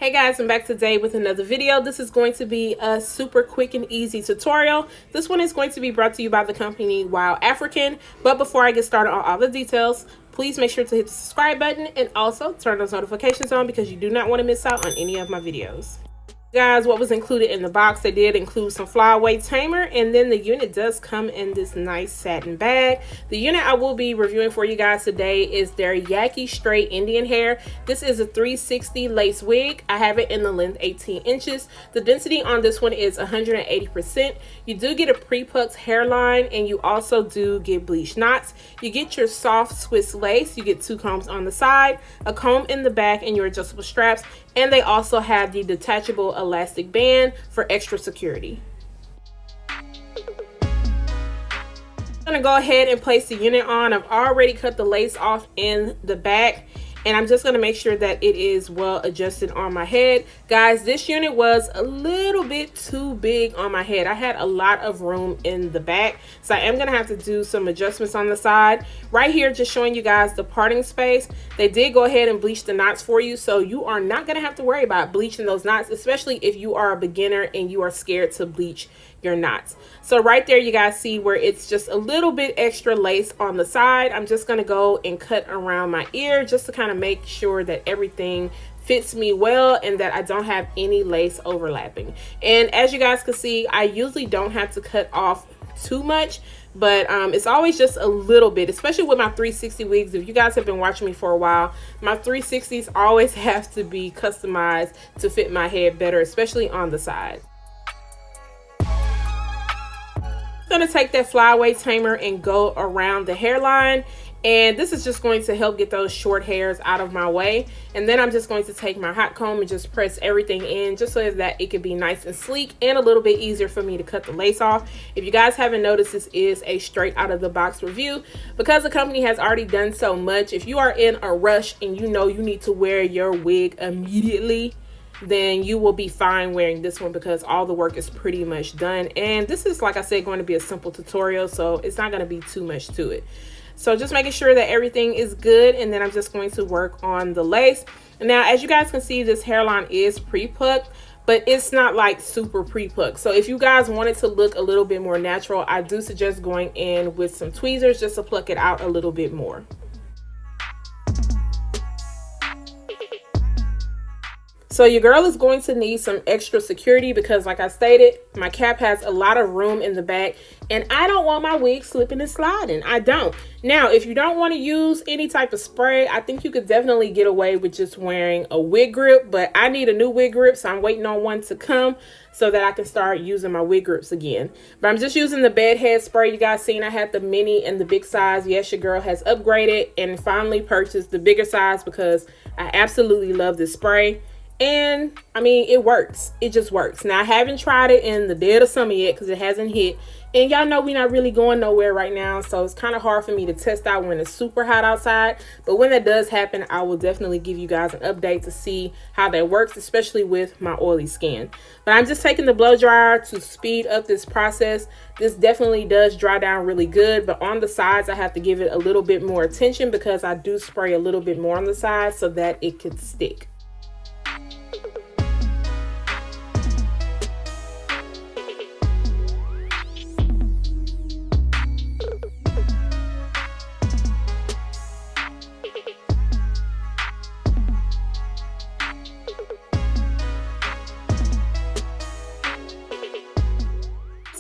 Hey guys, I'm back today with another video. This is going to be a super quick and easy tutorial. This one is going to be brought to you by the company WowAfrican. But before I get started on all the details, please make sure to hit the subscribe button and also turn those notifications on because you do not want to miss out on any of my videos. Guys, what was included in the box, they did include some flyaway tamer, and then the unit does come in this nice satin bag. The unit I will be reviewing for you guys today is their Yaki straight Indian hair. This is a 360 lace wig. I have it in the length 18 inches. The density on this one is 180%. You do get a pre-plucked hairline, and you also do get bleached knots. You get your soft Swiss lace. You get 2 combs on the side, a comb in the back, and your adjustable straps. And they also have the detachable elastic band for extra security. I'm gonna go ahead and place the unit on. I've already cut the lace off in the back, and I'm just gonna make sure that it is well adjusted on my head. Guys, this unit was a little bit too big on my head. I had a lot of room in the back, so I am gonna have to do some adjustments on the side. Right here, just showing you guys the parting space. They did go ahead and bleach the knots for you, so you are not gonna have to worry about bleaching those knots, especially if you are a beginner and you are scared to bleach your knots. So right there, you guys see where it's just a little bit extra lace on the side. I'm just gonna go and cut around my ear just to kind of make sure that everything fits me well and that I don't have any lace overlapping. And as you guys can see, I usually don't have to cut off too much, but it's always just a little bit, especially with my 360 wigs. If you guys have been watching me for a while, my 360s always have to be customized to fit my head better, especially on the side. I'm gonna take that flyaway tamer and go around the hairline, and this is just going to help get those short hairs out of my way. And then I'm just going to take my hot comb and just press everything in just so that it can be nice and sleek and a little bit easier for me to cut the lace off. If you guys haven't noticed, this is a straight out of the box review because the company has already done so much. If you are in a rush and you know you need to wear your wig immediately, then you will be fine wearing this one because all the work is pretty much done. And this is, like I said, going to be a simple tutorial, so it's not going to be too much to it. So just making sure that everything is good, and then I'm just going to work on the lace. Now, as you guys can see, this hairline is pre-plucked, but it's not like super pre-plucked. So if you guys want it to look a little bit more natural, I do suggest going in with some tweezers just to pluck it out a little bit more. So your girl is going to need some extra security because, like I stated, my cap has a lot of room in the back and I don't want my wig slipping and sliding. I don't. Now, if you don't want to use any type of spray, I think you could definitely get away with just wearing a wig grip, but I need a new wig grip, so I'm waiting on one to come so that I can start using my wig grips again. But I'm just using the bed head spray. You guys seen I had the mini and the big size. Yes, your girl has upgraded and finally purchased the bigger size because I absolutely love this spray. And I mean, it works. It just works. Now, I haven't tried it in the dead of summer yet because it hasn't hit. And y'all know we're not really going nowhere right now, so it's kind of hard for me to test out when it's super hot outside. But when that does happen, I will definitely give you guys an update to see how that works, especially with my oily skin. But I'm just taking the blow dryer to speed up this process. This definitely does dry down really good, but on the sides, I have to give it a little bit more attention because I do spray a little bit more on the sides so that it can stick.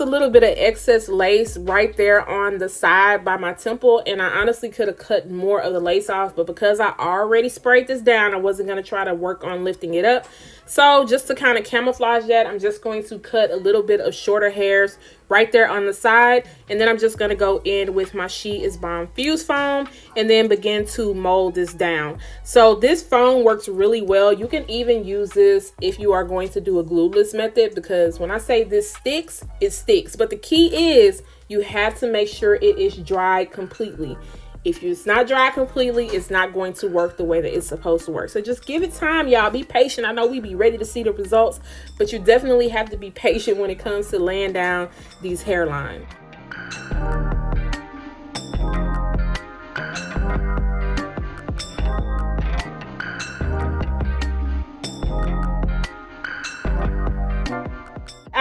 A little bit of excess lace right there on the side by my temple, and I honestly could have cut more of the lace off, but because I already sprayed this down, I wasn't going to try to work on lifting it up. So just to kind of camouflage that, I'm just going to cut a little bit of shorter hairs right there on the side, and then I'm just going to go in with my She Is Bomb Fuse foam and then begin to mold this down. So this foam works really well. You can even use this if you are going to do a glueless method, because when I say this sticks, it sticks. But the key is you have to make sure it is dried completely. If it's not dry completely, it's not going to work the way that it's supposed to work. So just give it time, y'all. Be patient. I know we be ready to see the results, but you definitely have to be patient when it comes to laying down these hairlines.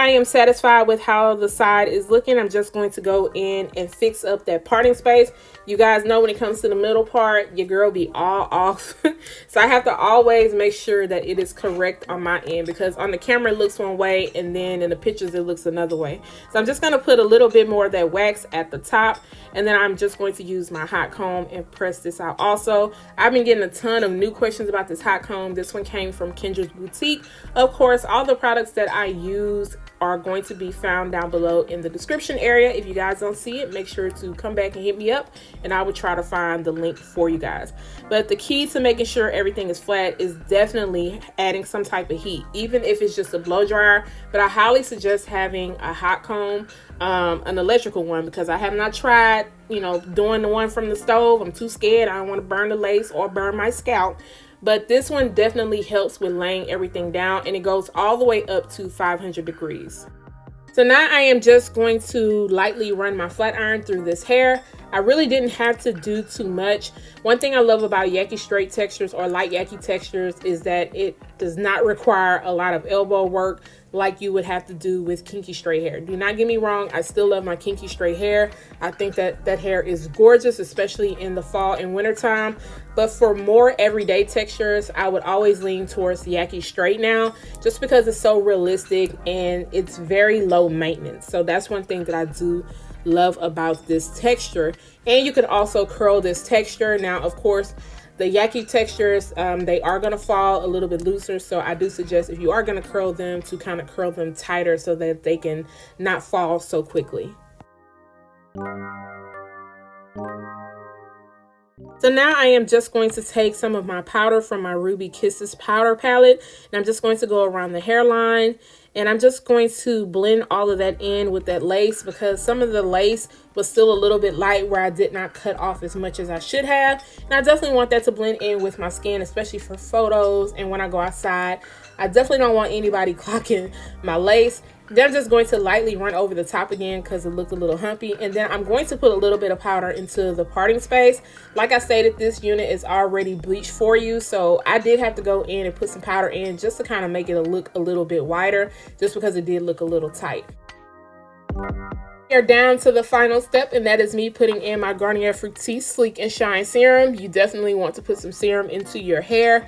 I am satisfied with how the side is looking, I'm just going to go in and fix up that parting space. You guys know when it comes to the middle part, your girl be all off. So I have to always make sure that it is correct on my end, because on the camera it looks one way and then in the pictures it looks another way. So I'm just going to put a little bit more of that wax at the top, and then I'm just going to use my hot comb and press this out. Also, I've been getting a ton of new questions about this hot comb. This one came from Kendra's Boutique. Of course, all the products that I use are going to be found down below in the description area. If you guys don't see it, make sure to come back and hit me up and I will try to find the link for you guys. But the key to making sure everything is flat is definitely adding some type of heat, even if it's just a blow dryer. But I highly suggest having a hot comb, an electrical one, because I have not tried, you know, doing the one from the stove. I'm too scared. I don't want to burn the lace or burn my scalp. But this one definitely helps with laying everything down, and it goes all the way up to 500 degrees. So now I am just going to lightly run my flat iron through this hair. I really didn't have to do too much. One thing I love about Yaki straight textures or light Yaki textures is that it does not require a lot of elbow work like you would have to do with kinky straight hair. Do not get me wrong, I still love my kinky straight hair. I think that that hair is gorgeous, especially in the fall and winter time. But for more everyday textures, I would always lean towards Yaki straight now, just because it's so realistic and it's very low maintenance. So that's one thing that I do love about this texture. And you can also curl this texture. Now, of course, the Yaki textures, they are going to fall a little bit looser. So I do suggest, if you are going to curl them, to kind of curl them tighter so that they can not fall so quickly. So now I am just going to take some of my powder from my Ruby Kisses powder palette, and I'm just going to go around the hairline, and I'm just going to blend all of that in with that lace, because some of the lace was still a little bit light where I did not cut off as much as I should have. And I definitely want that to blend in with my skin, especially for photos and when I go outside. I definitely don't want anybody clocking my lace. Then I'm just going to lightly run over the top again because it looked a little humpy. And then I'm going to put a little bit of powder into the parting space. Like I stated, this unit is already bleached for you. So I did have to go in and put some powder in just to kind of make it look a little bit wider, just because it did look a little tight. We are down to the final step, and that is me putting in my Garnier Fructis Sleek and Shine Serum. You definitely want to put some serum into your hair.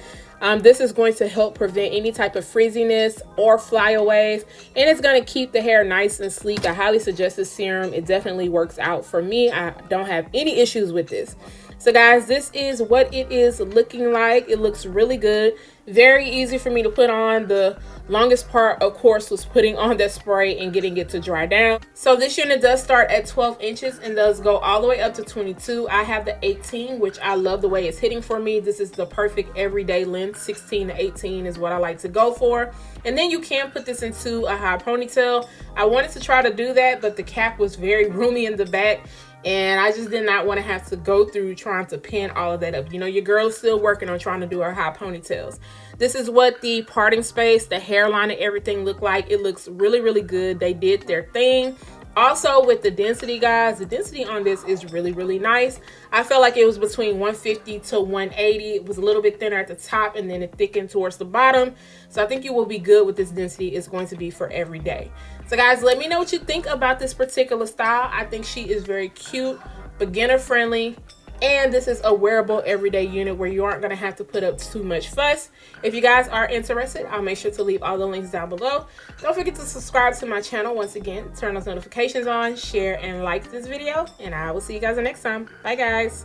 This is going to help prevent any type of frizziness or flyaways, and it's going to keep the hair nice and sleek. I highly suggest this serum. It definitely works out for me. I don't have any issues with this. So guys, this is what it is looking like. It looks really good. Very easy for me to put on. The longest part, of course, was putting on that spray and getting it to dry down. So this unit does start at 12 inches and does go all the way up to 22. I have the 18, which I love the way it's hitting for me. This is the perfect everyday length. 16 to 18 is what I like to go for. And then you can put this into a high ponytail. I wanted to try to do that, but the cap was very roomy in the back, and I just did not want to have to go through trying to pin all of that up. You know, your girl is still working on trying to do her high ponytails. This is what the parting space, the hairline, and everything look like. It looks really, really good. They did their thing. Also, with the density, guys, the density on this is really, really nice. I felt like it was between 150 to 180. It was a little bit thinner at the top, and then it thickened towards the bottom. So I think you will be good with this density. It's going to be for every day. So guys, let me know what you think about this particular style. I think she is very cute, beginner friendly, and this is a wearable everyday unit where you aren't going to have to put up too much fuss. If you guys are interested, I'll make sure to leave all the links down below. Don't forget to subscribe to my channel. Once again, turn those notifications on, share and like this video, and I will see you guys next time. Bye guys.